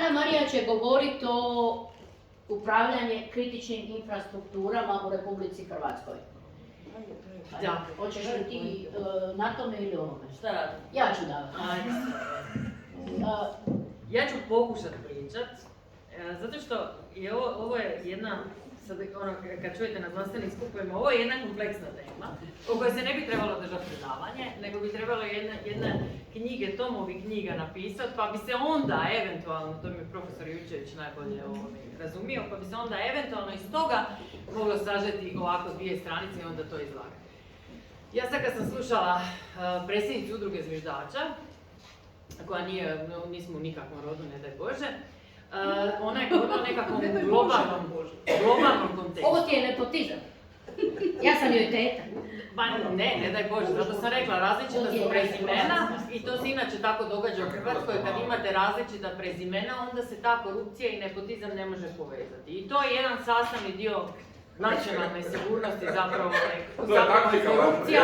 Ana Marija će govoriti o upravljanje kritičnim infrastrukturama u Republici Hrvatskoj. Da, hoćeš li ti na tome ili ovome? Šta radim? Ja ću davati. Ja ću pokušati pričat, zato što je ovo je jedna, sad, kad čujete na znanstvenim skupovima, ovo je jedna kompleksna tema o kojoj se ne bi trebalo držati predavanje, nego bi trebalo jedne knjige, tomovi knjiga napisati, pa bi se onda eventualno, to mi je profesor Jučević najbolje razumio, pa bi se onda eventualno iz toga moglo sažeti ovako 2 stranice i onda to izlagati. Ja sad kad sam slušala predsjednicu udruge zviždača, koja nismo u nikakvom rodu, ne daj Bože, ona je govorila o nekakvom globalnom kontekstu. Ovo ti je nepotizam. Ja sam joj teta. Ne daj Bože, zato sam rekla različita su prezimena i to se inače tako događa u Hrvatskoj, kad imate različita prezimena, onda se ta korupcija i nepotizam ne može povezati. I to je jedan sastavni dio nacionalne sigurnosti zapravo korupcija.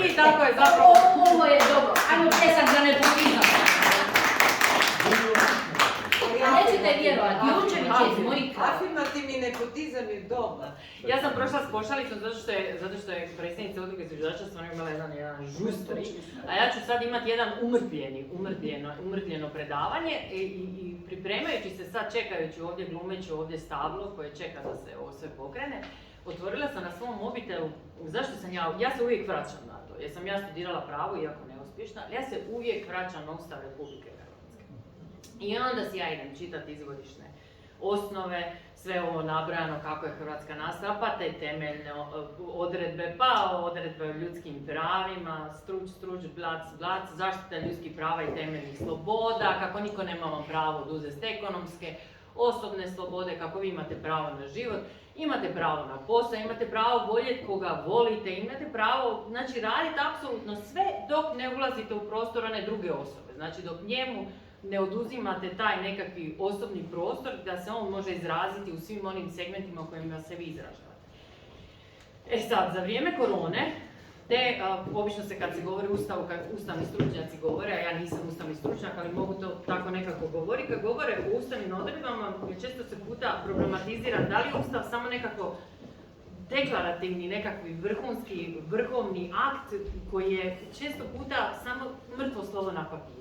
I tako je zapravo... Ovo je dobro, ajmo pljesak za nepotizam. A nećete vjerovati, Jučević je iz mojih kraja. Afirmativni nepotizam je dobar. Ja sam prošla s pošalicom zato što je predsjednica udruge zviždača stvarno imala jedan žustri, a ja ću sad imati jedan umrtvljeno predavanje i pripremajući se sad, čekajući ovdje, glumeću ovdje stablo koje čeka da se ovo sve pokrene, otvorila sam na svom mobitelu, zašto sam ja se uvijek vraćam na to, jer sam ja studirala pravo, iako neuspješna, ali ja se uvijek vraćam na Ustav Republike Hrvatske. I onda si ja idem čitati izvorišne osnove, sve ovo nabrojano kako je Hrvatska nastala, pa te temeljne odredbe, pa odredbe o ljudskim pravima, struč, blac, zaštita ljudskih prava i temeljnih sloboda, kako niko nema pravo oduzeti ekonomske, osobne slobode, kako vi imate pravo na život, imate pravo na posao, imate pravo voljeti koga volite, imate pravo, znači raditi apsolutno sve dok ne ulazite u prostor one druge osobe, znači dok njemu ne oduzimate taj nekakvi osobni prostor da se on može izraziti u svim onim segmentima u kojima se vi izražavate. E sad, za vrijeme korone, obično se kad se govori o Ustavu, kad ustavni stručnjaci govore, a ja nisam ustavni stručnjak, ali mogu to tako nekako govoriti, kad govore o ustavnim odredbama, često se puta problematizira da li je Ustav samo nekako deklarativni, nekakvi vrhovni akt koji je često puta samo mrtvo slovo na papiru.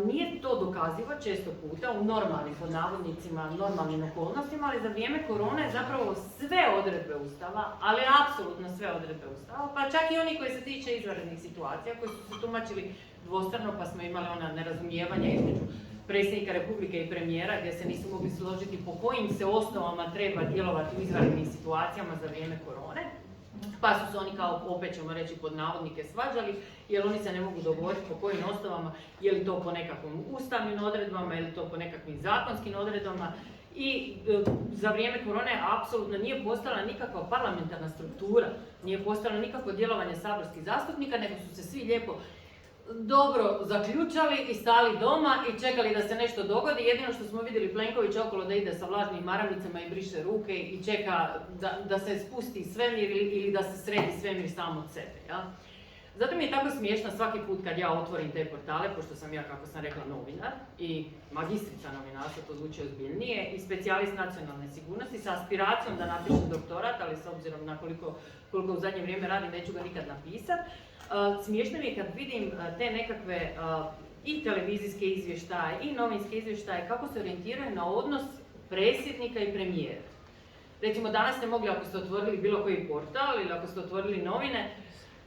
Nije to dokazivo često puta u normalnim, pod navodnicima, normalnim okolnostima, ali za vrijeme korone zapravo sve odredbe Ustava, ali apsolutno sve odredbe Ustava, pa čak i oni koji se tiče izvanrednih situacija, koji su se tumačili dvostrano, pa smo imali ona nerazumijevanja između predsjednika Republike i premijera, gdje se nisu mogli složiti po kojim se osnovama treba djelovati u izvanrednim situacijama za vrijeme korone. Pa su se oni kao, opet ćemo reći pod navodnike, svađali, jer oni se ne mogu dogovoriti po kojim osnovama, je li to po nekakvim ustavnim odredbama, je li to po nekakvim zakonskim odredbama. I za vrijeme korone apsolutno nije postala nikakva parlamentarna struktura, nije postalo nikakvo djelovanje saborskih zastupnika, nego su se svi lijepo dobro zaključali i stali doma i čekali da se nešto dogodi. Jedino što smo vidjeli Plenković okolo da ide sa vlažnim maramicama i briše ruke i čeka da se spusti svemir ili da se sredi svemir sam od sebe. Ja? Zato mi je tako smiješno svaki put kad ja otvorim te portale, pošto sam ja, kako sam rekla, novinar i magistrica novinarstva, to zvuči ozbiljnije, i specijalist nacionalne sigurnosti sa aspiracijom da napišem doktorat, ali s obzirom na koliko u zadnje vrijeme radim, neću ga nikad napisati. Smiješno mi je kad vidim te nekakve i televizijske izvještaje i novinske izvještaje kako se orijentiraju na odnos predsjednika i premijera. Recimo danas ste mogli, ako ste otvorili bilo koji portal ili ako ste otvorili novine,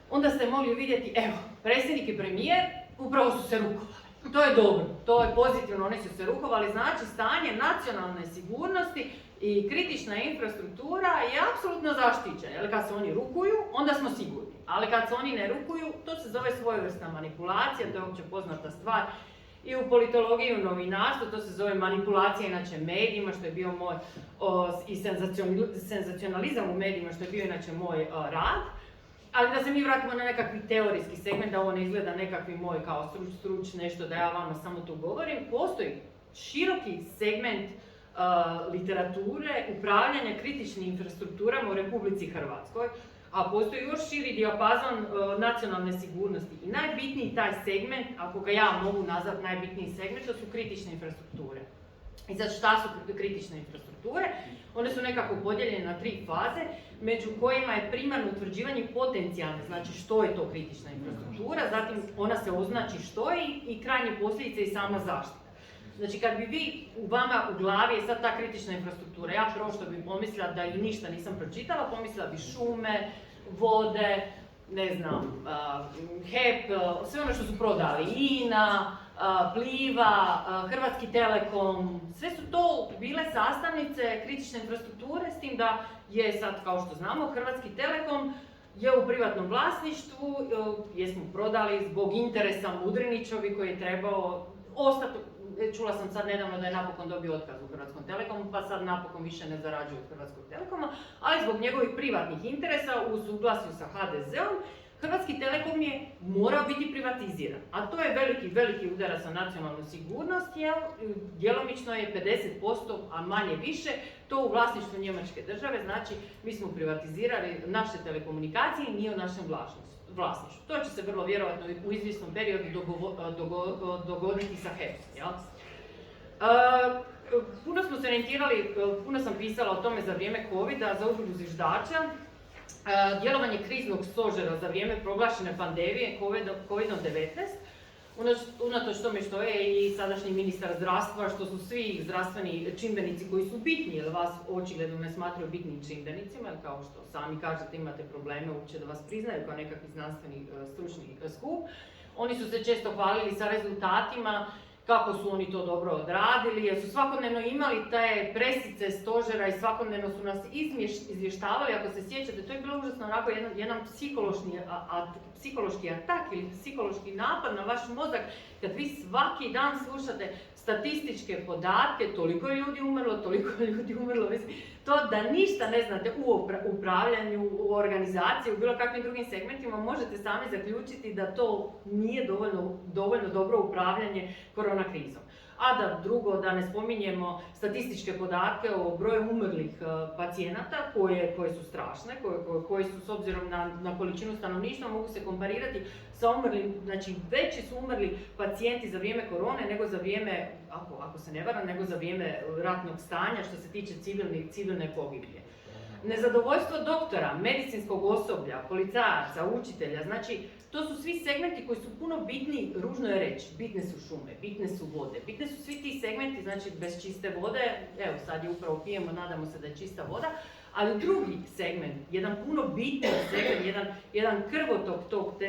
onda ste mogli vidjeti, evo, predsjednik i premijer upravo su se rukovali. To je dobro, to je pozitivno, oni su se rukovali, znači stanje nacionalne sigurnosti i kritična infrastruktura je apsolutno zaštićena. Jer kad se oni rukuju, onda smo sigurni. Ali kad se oni ne rukuju, to se zove svojevrsna manipulacija, to je uopće poznata stvar. I u politologiji i u novinarstvu to se zove manipulacija inače medijima, što je bio moj, i senzacionalizam u medijima, što je bio inače moj rad. Ali da se mi vratimo na nekakvi teorijski segment, da ovo ne izgleda nekakvi moj kao struč, nešto da ja vama samo tu govorim, postoji široki segment literature upravljanja kritičnim infrastrukturama u Republici Hrvatskoj, a postoji još širi dijapazon nacionalne sigurnosti. I najbitniji taj segment, ako ga ja mogu nazvati najbitniji segment, to su kritične infrastrukture. I sad šta su kritične infrastrukture? One su nekako podijeljene na 3 faze, među kojima je primarno utvrđivanje potencijalne, znači što je to kritična infrastruktura, zatim ona se označi što je i krajnje posljedice i sama zaštita. Znači kad bi vi u vama u glavi je sad ta kritična infrastruktura, ja prvo što bi pomislila da i ništa nisam pročitala, pomislila bi šume, vode, ne znam, HEP, sve ono što su prodali, INA, Pliva, Hrvatski Telekom, sve su to bile sastavnice kritične infrastrukture, s tim da je sad, kao što znamo, Hrvatski Telekom je u privatnom vlasništvu, jer smo prodali zbog interesa Mudrinićovi koji je trebao ostati. Čula sam sad nedavno da je napokon dobio otkaz u Hrvatskom Telekomu, pa sad napokon više ne zarađuje od Hrvatskog Telekoma, ali zbog njegovih privatnih interesa u suglasju sa HDZ-om, Hrvatski Telekom je morao biti privatiziran, a to je veliki udarac na nacionalnu sigurnost, jer djelomično je 50%, a manje više, to u vlasništvu Njemačke države, znači mi smo privatizirali naše telekomunikacije i nije u našem vlasništvu. To će se vrlo vjerojatno u izvjesnom periodu dogoditi sa HEP-om. Puno smo se orijentirali, puno sam pisala o tome za vrijeme COVID-a, za udrugu zviždača. Djelovanje kriznog stožera za vrijeme proglašene pandemije COVID-19, unatoč tome što je i sadašnji ministar zdravstva, što su svi zdravstveni čimbenici koji su bitni, jer vas očigledno ne smatraju bitnim čimbenicima, jer kao što sami kažete imate probleme uopće da vas priznaju kao nekakvi znanstveni stručni skup. Oni su se često hvalili sa rezultatima, kako su oni to dobro odradili, jer su svakodnevno imali te presice stožera i svakodnevno su nas izvještavali, ako se sjećate, to je bilo užasno onako jedan psihološki atak ili psihološki napad na vaš mozak, kad vi svaki dan slušate statističke podatke, toliko je ljudi umrlo, mislim, to da ništa ne znate u upravljanju, u organizaciji, u bilo kakvim drugim segmentima, možete sami zaključiti da to nije dovoljno dobro upravljanje korona krizom. A da ne spominjemo statističke podatke o broju umrlih pacijenata, koje su strašne, koje su s obzirom na količinu stanovništva mogu se komparirati sa umrlim, znači veći su umrli pacijenti za vrijeme korone nego za vrijeme, ako se ne varam, nego za vrijeme ratnog stanja što se tiče civilne pogibije. Nezadovoljstvo doktora, medicinskog osoblja, policajaca, učitelja, znači to su svi segmenti koji su puno bitni, ružno je reći, bitne su šume, bitne su vode, bitne su svi ti segmenti, znači bez čiste vode, evo sad je upravo pijemo, nadamo se da je čista voda, ali drugi segment, jedan puno bitniji segment, jedan krvotok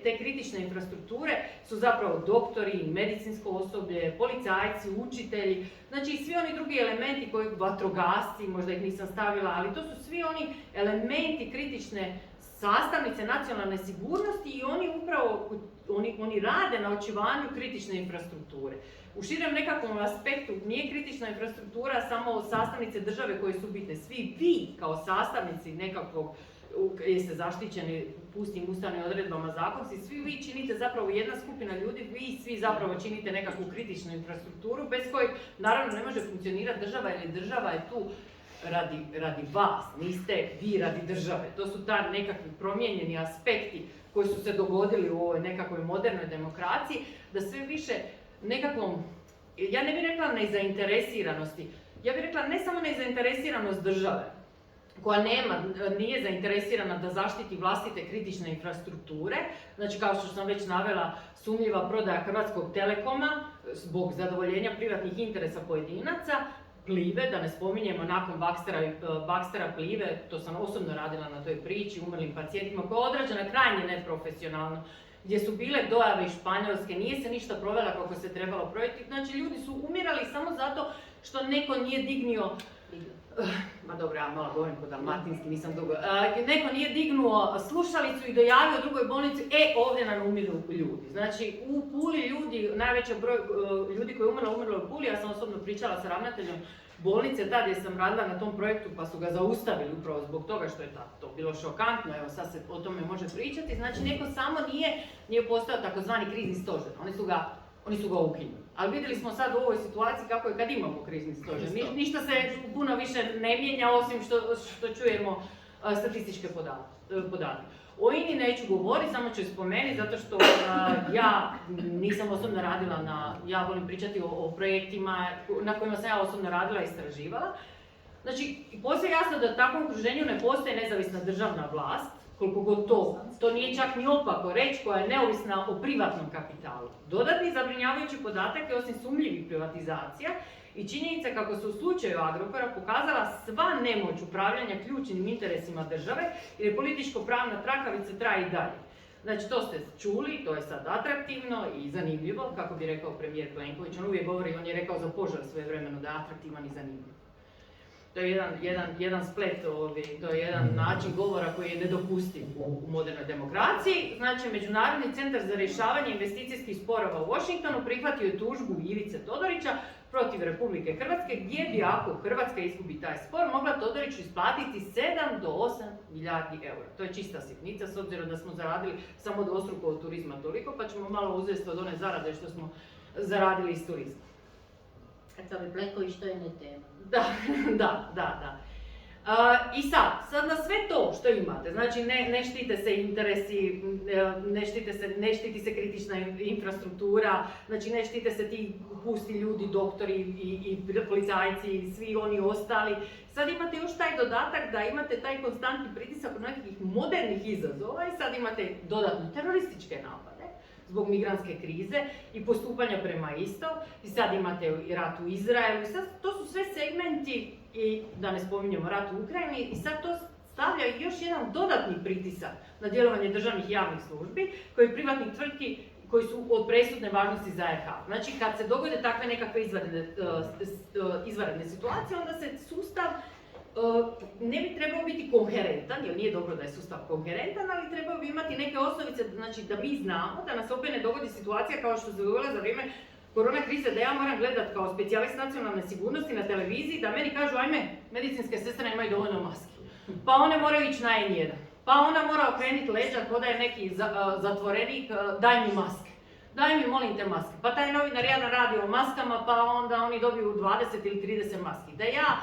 te kritične infrastrukture su zapravo doktori, medicinsko osoblje, policajci, učitelji, znači svi oni drugi elementi koji vatrogasci, možda ih nisam stavila, ali to su svi oni elementi kritične sastavnice nacionalne sigurnosti i oni upravo oni rade na očuvanju kritične infrastrukture. U širem nekakvom aspektu nije kritična infrastruktura samo sastavnice države koje su bitne. Svi vi kao sastavnici nekakvog, jeste zaštićeni pustim ustavnim odredbama zakonski, svi vi činite zapravo jedna skupina ljudi, vi svi zapravo činite nekakvu kritičnu infrastrukturu bez kojeg naravno ne može funkcionirati država, jer država je tu radi vas, niste vi radi države. To su ta nekakvi promijenjeni aspekti koji su se dogodili u ovoj nekakvoj modernoj demokraciji, da sve više nekakvom, ja ne bih rekla nezainteresiranosti, ja bih rekla ne samo nezainteresiranost države, koja nije zainteresirana da zaštiti vlastite kritične infrastrukture, znači kao što sam već navela, sumnjiva prodaja Hrvatskog Telekoma zbog zadovoljenja privatnih interesa pojedinaca, Plive, da ne spominjemo nakon Baxtera Plive, to sam osobno radila na toj priči, umrlim pacijentima, koja je odrađena krajnje neprofesionalno, gdje su bile dojave iz Španjolske, nije se ništa provela kako se trebalo provesti, znači ljudi su umirali samo zato što neko nije dignio, ma dobro, ja malo govorim po dalmatinski, nisam dugo, neko nije dignuo slušalicu i dojavio drugoj bolnici, ovdje nam umiru ljudi. Znači, u Puli ljudi, najveći broj ljudi koji je umrlo u Puli, ja sam osobno pričala sa ravnateljom bolnice, tad je sam radila na tom projektu pa su ga zaustavili upravo zbog toga što je to bilo šokantno, evo sad se o tome može pričati, znači neko samo nije postao takozvani krizni stožer, oni su ga ukinuli. Ali vidjeli smo sad u ovoj situaciji kako je kad imamo krizni stožer. Ništa se puno više ne mijenja osim što čujemo statističke podatke. podatak. O INI neću govoriti, samo ću spomenuti zato što ja nisam osobno radila ja volim pričati o projektima na kojima sam ja osobno radila i istraživala. Znači, postoji jasno da u takvom okruženju ne postoji nezavisna državna vlast, koliko god to nije čak ni opako reći, koja je neovisna o privatnom kapitalu. Dodatni zabrinjavajući podatak je osim sumnjivih privatizacija i činjenica kako se u slučaju Agrokora pokazala sva nemoć upravljanja ključnim interesima države jer je političko-pravna trakavica traje i dalje. Znači, to ste čuli, to je sad atraktivno i zanimljivo, kako bi rekao premijer Plenković. On uvijek govori, on je rekao za Požar svojevremeno da je atraktivan i zanimljiv. To je jedan splet, to je jedan način govora koji je nedopustiv u modernoj demokraciji. Znači, Međunarodni centar za rješavanje investicijskih sporova u Washingtonu prihvatio je tužbu Ivice Todorića protiv Republike Hrvatske, gdje bi ako Hrvatska izgubi taj spor, mogla Todoriću isplatiti 7 do 8 milijardi eura. To je čista sitnica, s obzirom da smo zaradili samo dvostruko od turizma toliko, pa ćemo malo uzeti od one zarade što smo zaradili iz turizma. Kad bi Plenković, to je ne tema. Da. I sad na sve to što imate, znači ne štite se interesi, ne štiti se kritična infrastruktura, znači ne štite se ti pusti ljudi, doktori i policajci i svi oni ostali. Sad imate još taj dodatak da imate taj konstantni pritisak od nekih modernih izazova i sad imate dodatno terorističke napade zbog migrantske krize i postupanja prema isto. I sad imate rat u Izraelu i sad to su sve segmenti, i da ne spominjemo rat u Ukrajini, i sad to stavlja još jedan dodatni pritisak na djelovanje državnih javnih službi koji privatnih tvrtki koji su od presudne važnosti za RH. Znači, kad se dogode takve nekakve izvanredne situacije, onda se sustav ne bi trebao biti koherentan, jer nije dobro da je sustav koherentan, ali trebao bi imati neke osnovice, znači da mi znamo da nas opet ne dogodi situacija kao što se dogodila za vrijeme korona krize, da ja moram gledat kao specijalist nacionalne sigurnosti na televiziji, da meni kažu ajme, medicinske sestre nemaju dovoljno maski, pa one moraju ići na N1, pa ona mora okrenuti leđa kao da je neki zatvorenik, daj mi maske. Daj mi molim te maske. Pa taj novinar jedan radi o maskama, pa onda oni dobiju 20 ili 30 maski. Da ja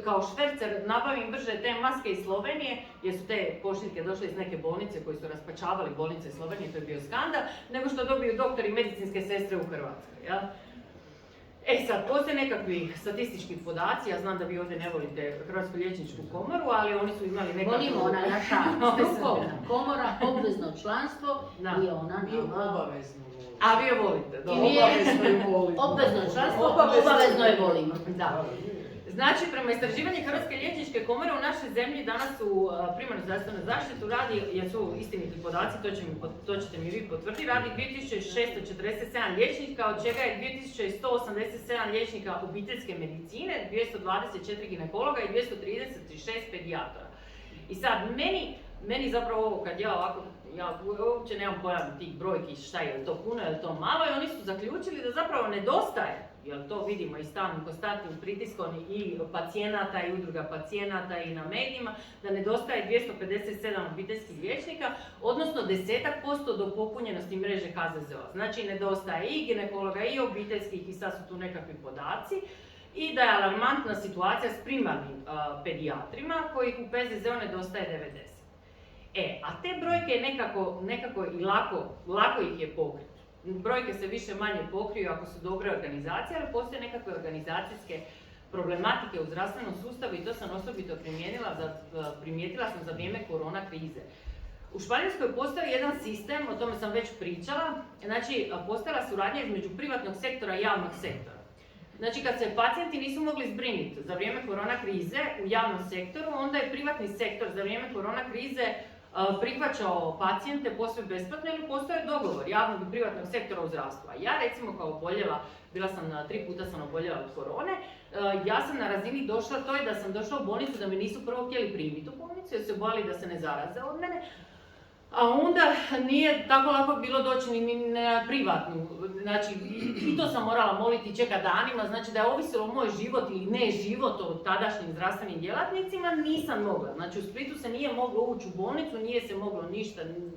kao švercer nabavim brže te maske iz Slovenije, jer su te pošiljke došle iz neke bolnice koji su raspačavali bolnice iz Slovenije, to je bio skandal, nego što dobiju doktori i medicinske sestre u Hrvatskoj. Ja? Sad, postoje nekakvi statistički podaci, ja znam da vi ovdje ne volite Hrvatsku liječničku komoru, ali oni su imali nekakvu... Volimo, ona naša strukovna komora, obvezno članstvo i ona obavezno. A vi je volite, dobro. Obavezno je volimo. Obvezno članstvo, obavezno je volimo. Da. Znači, prema istraživanju Hrvatske liječničke komore u našoj zemlji danas u primarnu zdravstvenu zaštitu radi, jer su istiniti podaci, to ćete mi vi potvrditi, radi 2647 liječnika, od čega je 2187 liječnika obiteljske medicine, 224 ginekologa i 236 pedijatora. I sad, meni zapravo ovo kad ja ovako, ja uopće nemam pojam tih brojki, šta je to puno, je to malo, i oni su zaključili da zapravo nedostaje, jer to vidimo i stalnim konstantnim pritiskom i pacijenata i udruga pacijenata i na medijima, da nedostaje 257 obiteljskih liječnika, odnosno 10% do popunjenosti mreže HZZO-a. Znači nedostaje i ginekologa i obiteljskih, i sad su tu nekakvi podaci, i da je alarmantna situacija s primarnim pedijatrima, kojih u PZZ-u nedostaje 90. A te brojke nekako i lako ih je pokriti. Brojke se više manje pokriju ako su dobre organizacije, ali postoje nekakve organizacijske problematike u zdravstvenom sustavu i to sam osobito primijetila sam za vrijeme korona krize. U Španjolskoj postoji jedan sistem, o tome sam već pričala, znači postojala suradnja između privatnog sektora i javnog sektora. Znači kad se pacijenti nisu mogli zbrinuti za vrijeme korona krize u javnom sektoru, onda je privatni sektor za vrijeme korona krize prihvaćao pacijente posve besplatno ili postoje dogovor javnog i privatnog sektora u zdravstvu. Ja recimo kao oboljela, bila sam 3 puta sam oboljela od korone, ja sam na razini došla to je da sam došla u bolnicu da me nisu prvo htjeli primiti u bolnicu jer se bojali da se ne zaraze od mene. A onda nije tako lako bilo doći ni na privatnu, znači i to sam morala moliti i čekati danima, znači da je ovisilo moj život ili ne život od tadašnjim zdravstvenim djelatnicima, nisam mogla. Znači u Splitu se nije moglo ući u bolnicu, nije se moglo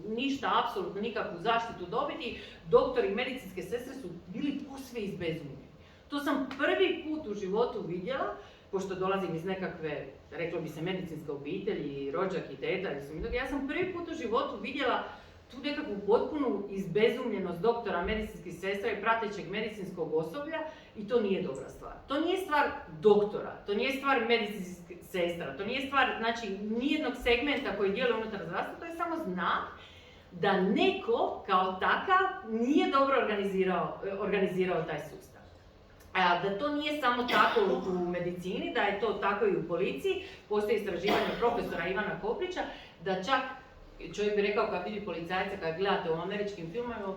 ništa, apsolutno nikakvu zaštitu dobiti, doktori i medicinske sestre su bili posve izbezumljeni. To sam prvi put u životu vidjela pošto dolazim iz nekakve, reklo bi se, medicinske obitelji, rođak i teta, ja sam prvi put u životu vidjela tu nekakvu potpunu izbezumljenost doktora, medicinskih sestra i pratećeg medicinskog osoblja i to nije dobra stvar. To nije stvar doktora, to nije stvar medicinskih sestra, to nije stvar, znači, nijednog segmenta koji djeluje unutar zdravstva, to je samo znak da neko kao takav nije dobro organizirao taj sustav. Da to nije samo tako u medicini, da je to tako i u policiji, postoji istraživanje profesora Ivana Koprića, da čak čovjek bi rekao kad vidi policajca, kad gledate u američkim filmovima,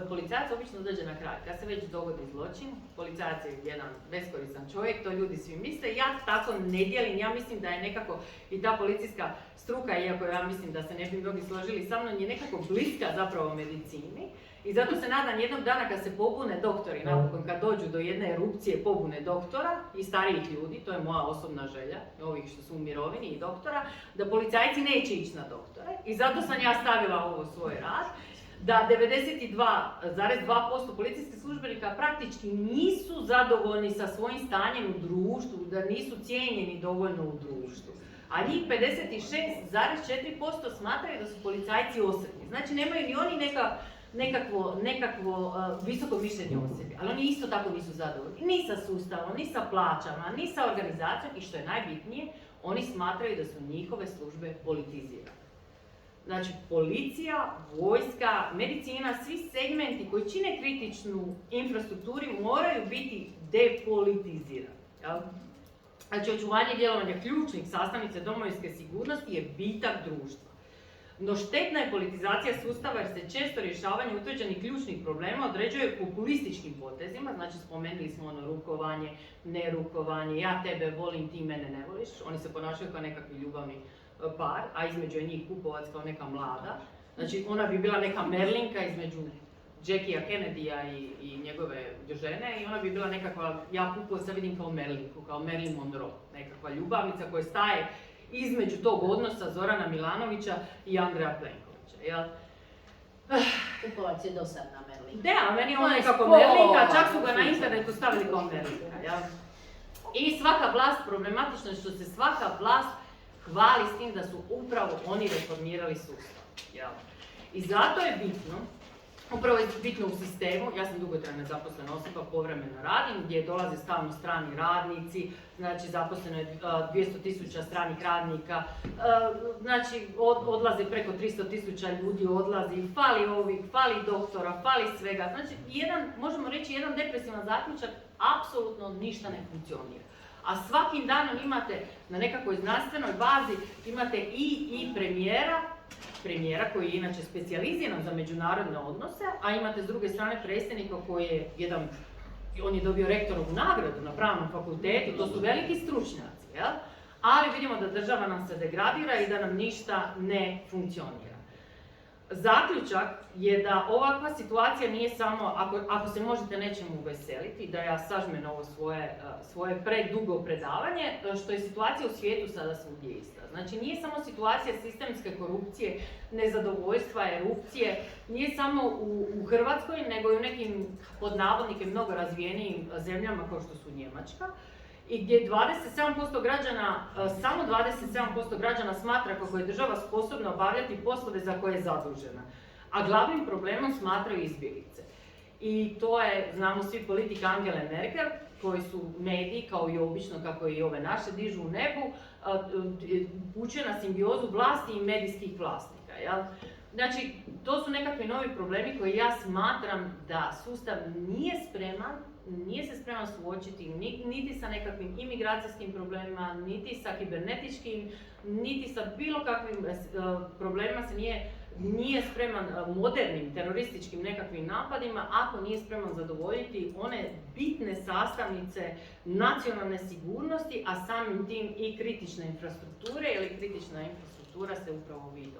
policajac obično dođe na kraj. Kad se već dogodi zločin, policajac je jedan beskoristan čovjek, to ljudi svi misle. Ja tako ne dijelim, ja mislim da je nekako i ta policijska struka, iako ja mislim da se ne bi mnogi složili sa mnom, je nekako bliska zapravo medicini. I zato se nadam jednog dana kad se pobune doktori, napokon kad dođu do jedne erupcije pobune doktora i starijih ljudi, to je moja osobna želja, ovih što su u mirovini i doktora, da policajci neće ići na doktore. I zato sam ja stavila ovo u svoj rad, da 92,2% policijskih službenika praktički nisu zadovoljni sa svojim stanjem u društvu, da nisu cijenjeni dovoljno u društvu. A njih 56,4% smatraju da su policajci osretni. Znači nemaju ni oni nekakvo visoko mišljenje o sebi, ali oni isto tako nisu zadovoljni. Ni sa sustavom, ni sa plaćama, ni sa organizacijom i što je najbitnije, oni smatraju da su njihove službe politizirane. Znači, policija, vojska, medicina, svi segmenti koji čine kritičnu infrastrukturu moraju biti depolitizirani. Znači, očuvanje djelovanja ključnih sastavnica domovinske sigurnosti je bitak društva. No štetna je politizacija sustava jer se često rješavanje utvrđenih ključnih problema određuje populističkim potezima, znači spomenuli smo ono rukovanje, nerukovanje, ja tebe volim, ti mene ne voliš, oni se ponašaju kao nekakvi ljubavni par, a između njih Pupovac kao neka mlada. Znači ona bi bila neka Merlinka između Jackia Kennedya i njegove žene i ona bi bila nekakva, ja Pupovca vidim kao Merlinku, kao Marilyn Monroe, nekakva ljubavnica koja staje između tog odnosa Zorana Milanovića i Andreja Plenkovića, jel? Pupovac je dosadna Merlinka. Da, meni je on nekako Merlinka, čak su ga na internetu stavili kao Merlinka, jel? I svaka vlast, problematično je što se svaka vlast hvali s tim da su upravo oni reformirali sustav, jel? I zato je bitno, upravo je bitno u sistemu, ja sam dugotrajno zaposlena osoba, povremeno radim, gdje dolaze stalno strani radnici, znači zaposleno je 200.000 stranih radnika, znači odlaze preko 300.000 ljudi, odlazi, fali ovih, fali doktora, fali svega, znači možemo reći jedan depresivan zaključak, apsolutno ništa ne funkcionira. A svakim danom imate na nekakvoj znanstvenoj bazi, imate i premijera koji je inače specijaliziran za međunarodne odnose, a imate s druge strane predsjednika koji je on je dobio rektorovu nagradu na pravnom fakultetu, to su veliki stručnjaci, jel? Ali vidimo da država nam se degradira i da nam ništa ne funkcionira. Zaključak je da ovakva situacija nije samo, ako se možete nečemu veseliti, da ja sažmem ovo svoje predugo predavanje, što je situacija u svijetu sada svugdje ista. Znači nije samo situacija sistemske korupcije, nezadovoljstva, erupcije, nije samo u Hrvatskoj, nego i u nekim, pod navodnike, mnogo razvijenijim zemljama kao što su Njemačka, i gdje 27% građana, samo 27% građana smatra kako je država sposobna obavljati poslove za koje je zadužena. A glavnim problemom smatraju izbjeglice. I to je, znamo svi, politika Angele Merkel, koji su mediji, kao i obično, kako i ove naše, dižu u nebu, upućuje na simbiozu vlasti i medijskih vlasnika. Jel? Znači, to su nekakvi novi problemi koje ja smatram da sustav nije se spreman suočiti niti sa nekakvim imigracijskim problemima, niti sa kibernetičkim, niti sa bilo kakvim problemima se nije spreman modernim terorističkim nekakvim napadima ako nije spreman zadovoljiti one bitne sastavnice nacionalne sigurnosti, a samim tim i kritične infrastrukture, jer kritična infrastruktura se upravo vidi.